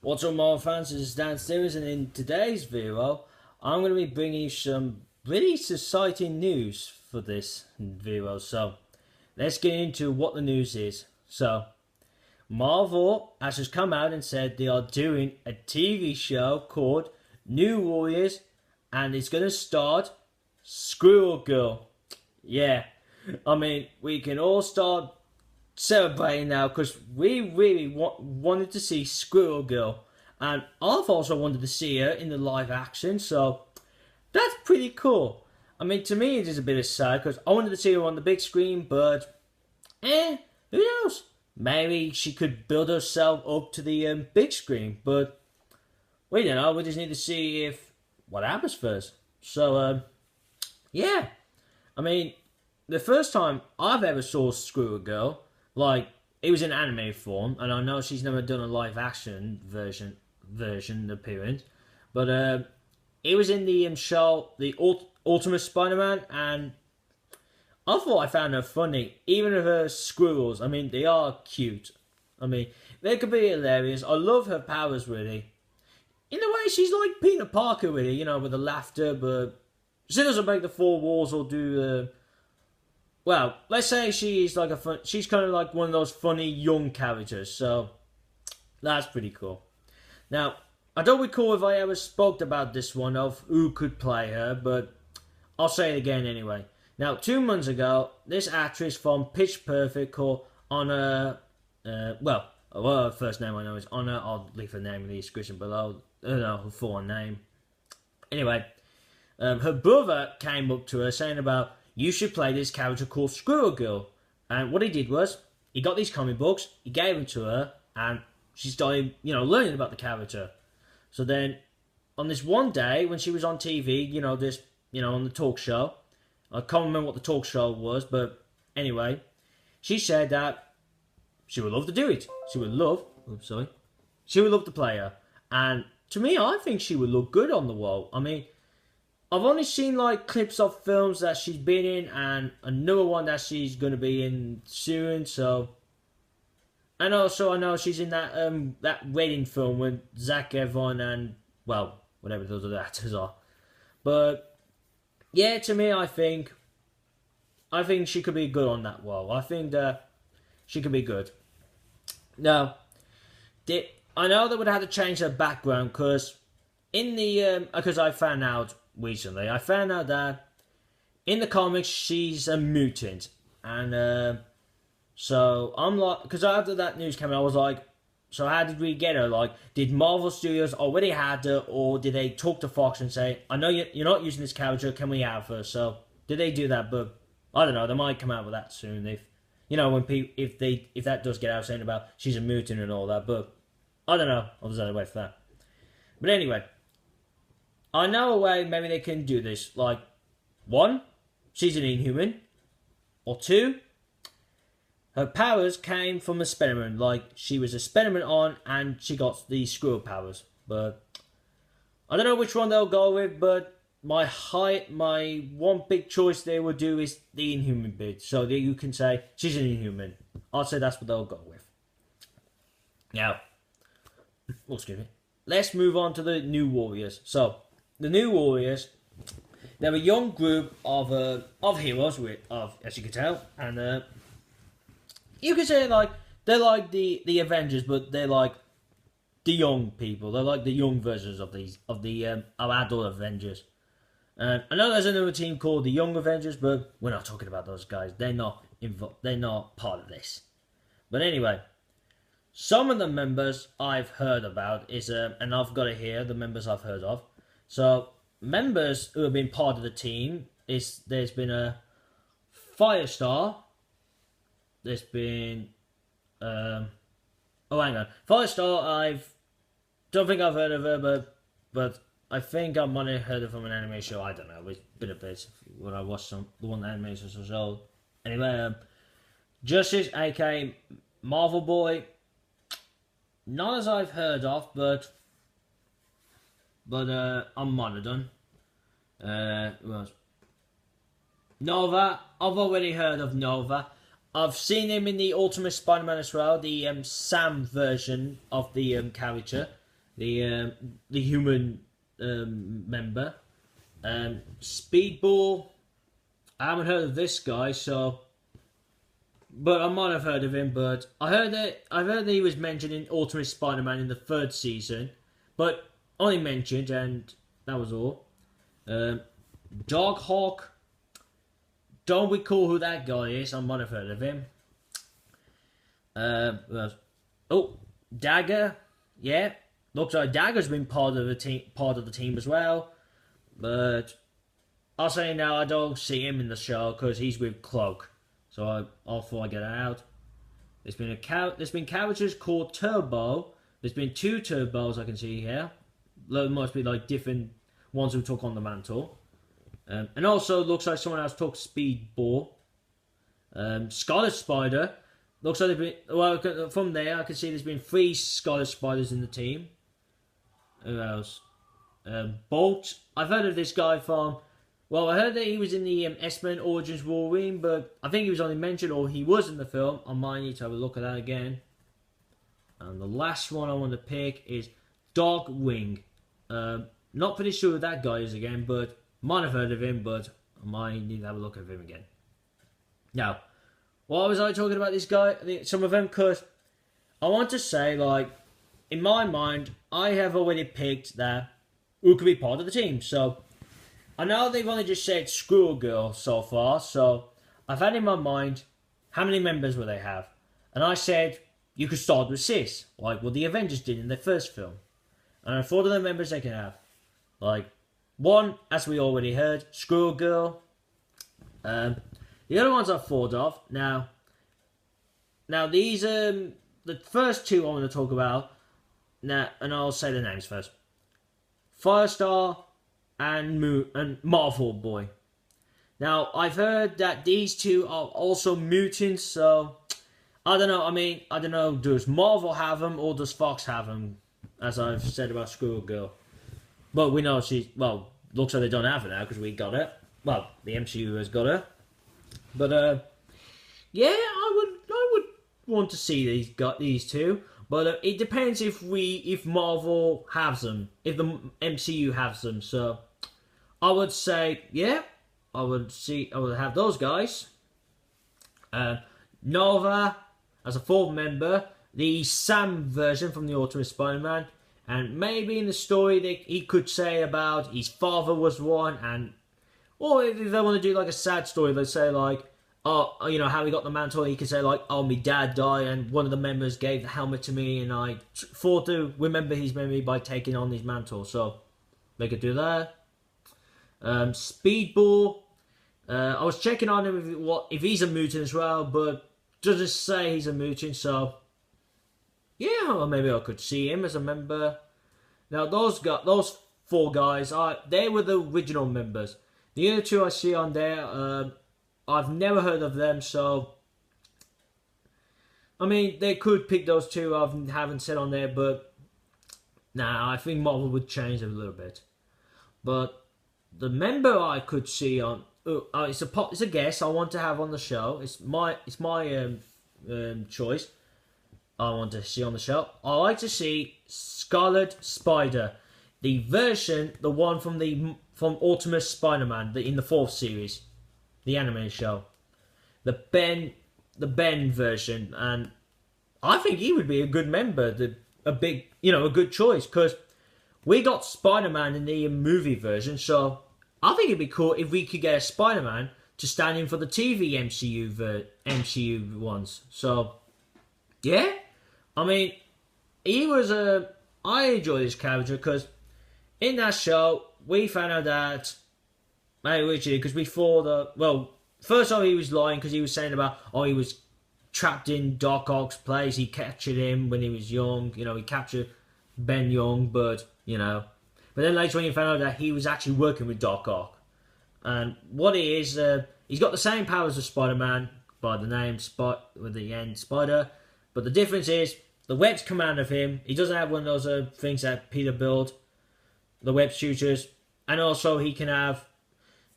What's up, Marvel fans? This is Dan Stevens, and in today's video, I'm going to be bringing you some really exciting news for this video. So, let's get into what the news is. So, Marvel has just come out and said they are doing a TV show called New Warriors, and it's going to start Squirrel Girl. Yeah, I mean, we can all start celebrating now because we really wanted to see Squirrel Girl, and I've also wanted to see her in the live action, so that's pretty cool. I mean, to me it is a bit of sad because I wanted to see her on the big screen, but who knows? Maybe she could build herself up to the big screen, but we don't know. We just need to see if what happens first. So yeah, I mean, the first time I've ever saw Squirrel Girl, like, it was in anime form, and I know she's never done a live action version appearance, but it was in the show, the Ultimate Spider-Man, and I thought I found her funny, even with her squirrels. I mean, they are cute. I mean, they could be hilarious. I love her powers, really. In a way, she's like Peter Parker, really, you know, with the laughter, but she doesn't break the four walls or do well, let's say she's like she's kind of like one of those funny young characters, so that's pretty cool. Now, I don't recall if I ever spoke about this one of who could play her, but I'll say it again anyway. Now, 2 months ago, this actress from Pitch Perfect called Anna, well, her first name I know is Anna. I'll leave her name in the description below. I don't know her full name. Anyway, her brother came up to her saying about, you should play this character called Squirrel Girl. And what he did was, he got these comic books, he gave them to her, and she started, you know, learning about the character. So then, on this one day, when she was on TV, you know, on the talk show, I can't remember what the talk show was, but anyway, she said that she would love to do it. She would love to play her. And to me, I think she would look good on the wall. I mean, I've only seen like clips of films that she's been in, and another one that she's going to be in soon. So, and also I know she's in that that wedding film with Zac Efron and, well, whatever those other actors are. But yeah, to me, I think she could be good on that role. I think that she could be good. Now, I know they would have to change her background because in the because I found out recently, that in the comics she's a mutant, and so I'm like, because after that news came out, I was like, so how did we get her? Like, did Marvel Studios already have her, or did they talk to Fox and say, I know you're not using this character, can we have her? So did they do that? But I don't know, they might come out with that soon if, you know, when if that does get out saying about she's a mutant and all that. But I don't know, I'll just have to wait for that. But anyway, I know a way maybe they can do this. Like, 1, she's an Inhuman. Or 2, her powers came from a experiment. Like, she was a experiment on, and she got these squirrel powers. But I don't know which one they'll go with, but my one big choice they would do is the Inhuman bit. So that you can say, she's an Inhuman. I'll say that's what they'll go with. Now, excuse me. Let's move on to the New Warriors. So, the New Warriors, they're a young group of heroes, as you can tell, and you can say like they're like the Avengers, but they're like the young people. They're like the young versions of our adult Avengers. And I know there's another team called the Young Avengers, but we're not talking about those guys. They're not They're not part of this. But anyway, some of the members I've heard about is and I've got it here. The members I've heard of. So, members who have been part of the team there's been a Firestar. There's been hang on, Firestar. I don't think I've heard of her, but I think I might have heard of from an anime show. I don't know. It's been a bit when I watched the one animation was old. Anyway, Justice, aka Marvel Boy. Not as I've heard of, but I'm Monodon. Who else? Nova. I've already heard of Nova. I've seen him in the Ultimate Spider-Man as well, the Sam version of the character. the human member. Speedball, I haven't heard of this guy, so, but I might have heard of him. But I've heard that he was mentioned in Ultimate Spider-Man in the 3rd season, but only mentioned, and that was all. Doghawk, don't recall who that guy is. I might have heard of him. Dagger, yeah, looks like Dagger's been part of the team as well. But I'll say now I don't see him in the show because he's with Cloak, so I'll thought I'd get that out. There's been characters called Turbo. There's been 2 Turbos I can see here. There must be like different ones who took on the mantle. And also looks like someone else took Speedball. Scarlet Spider. Looks like there's been, well, from there I can see there's been 3 Scarlet Spiders in the team. Who else? Bolt. I've heard of this guy from, well, I heard that he was in the X-Men Origins Wolverine, but I think he was only mentioned, or he was in the film. I might need to have a look at that again. And the last one I want to pick is Dogwing. Not pretty sure who that guy is again, but might have heard of him, but I might need to have a look at him again. Now, why was I talking about this guy? Some of them, because I want to say, like, in my mind, I have already picked that who could be part of the team. So, I know they've only just said Squirrel Girl so far, so I've had in my mind how many members will they have. And I said, you could start with Sis, like what the Avengers did in their first film. And I thought of the members they can have. Like, 1, as we already heard, Squirrel Girl. The other ones I thought of, now these, the first 2 I want to talk about, now, and I'll say the names first. Firestar and Marvel Boy. Now, I've heard that these 2 are also mutants, so I don't know. I mean, I don't know, does Marvel have them or does Fox have them, as I've said about Squirrel Girl. But we know looks like they don't have it now because we got it. Well, the MCU has got it. But, yeah, I would want to see these 2. But it depends if Marvel has them, if the MCU has them. So I would say, yeah, I would have those guys. Nova as a 4th member, the Sam version from the Ultimate Spider-Man, and maybe in the story he could say about his father was one, or if they want to do like a sad story, they say like, oh, you know, how he got the mantle, he could say like, oh, my dad died and one of the members gave the helmet to me and I thought to remember his memory by taking on his mantle. So, they could do that. Speedball. I was checking on him if he's a mutant as well, but doesn't say he's a mutant, so yeah, well, maybe I could see him as a member. Now, those 4 guys, they were the original members. The other 2 I see on there, I've never heard of them, so I mean, they could pick those 2 I haven't said on there, but nah, I think Marvel would change it a little bit. But the member I could see on, it's a guess I want to have on the show. It's my choice. I want to see on the show. I like to see Scarlet Spider, the one from Ultimate Spider-Man, in the 4th series. The anime show, the Ben version, and I think he would be a good member, a good choice, because we got Spider-Man in the movie version, so I think it'd be cool if we could get a Spider-Man to stand in for the TV MCU ones. So yeah, I mean, I enjoy this character because in that show we found out that. Because first off, he was lying because he was saying about, he was trapped in Doc Ock's place. He captured him when he was young. You know, he captured Ben Young, but then later on, you found out that he was actually working with Doc Ock. And what he is, he's got the same powers as Spider-Man by the name with the end Spider, but the difference is the webs come out of him. He doesn't have one of those things that Peter built, the web shooters, and also he can have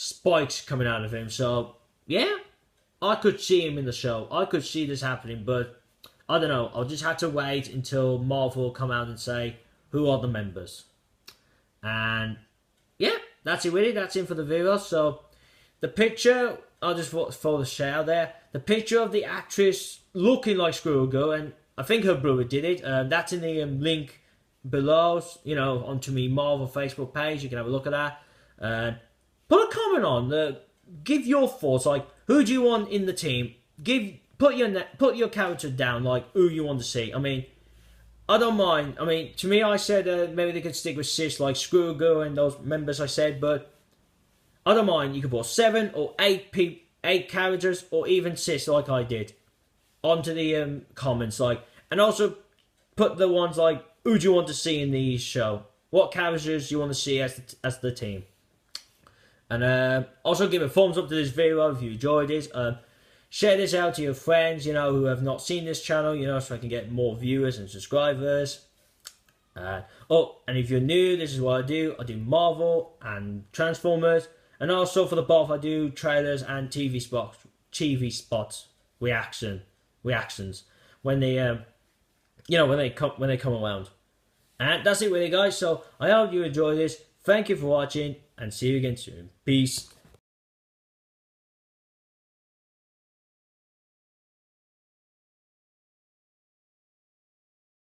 spikes coming out of him. So yeah, I could see him in the show. I could see this happening, but I don't know. I'll just have to wait until Marvel come out and say who are the members. And yeah, that's it really. That's it for the video. So the picture, I'll just throw the shout out there. The picture of the actress looking like Squirrel Girl, and I think her brother did it. That's in the link below, you know, onto me Marvel Facebook page. You can have a look at that. Put a comment on. Give your thoughts. Like, who do you want in the team? Put your character down. Like, who you want to see. I mean, I don't mind. I mean, to me, I said maybe they could stick with Sis, like Squirrel Girl and those members I said, but I don't mind. You could put 7 or 8 characters, or even Sis, like I did, onto the comments. Like, and also put the ones like, who do you want to see in the show? What characters do you want to see as the team? And also give a thumbs up to this video if you enjoyed it. Share this out to your friends, you know, who have not seen this channel, you know, so I can get more viewers and subscribers. Oh, and if you're new, this is what I do. I do Marvel and Transformers, and also for the both, I do trailers and TV spots, reactions when they, you know, when they come around. And that's it, really, guys. So I hope you enjoyed this. Thank you for watching, and see you again soon. Peace.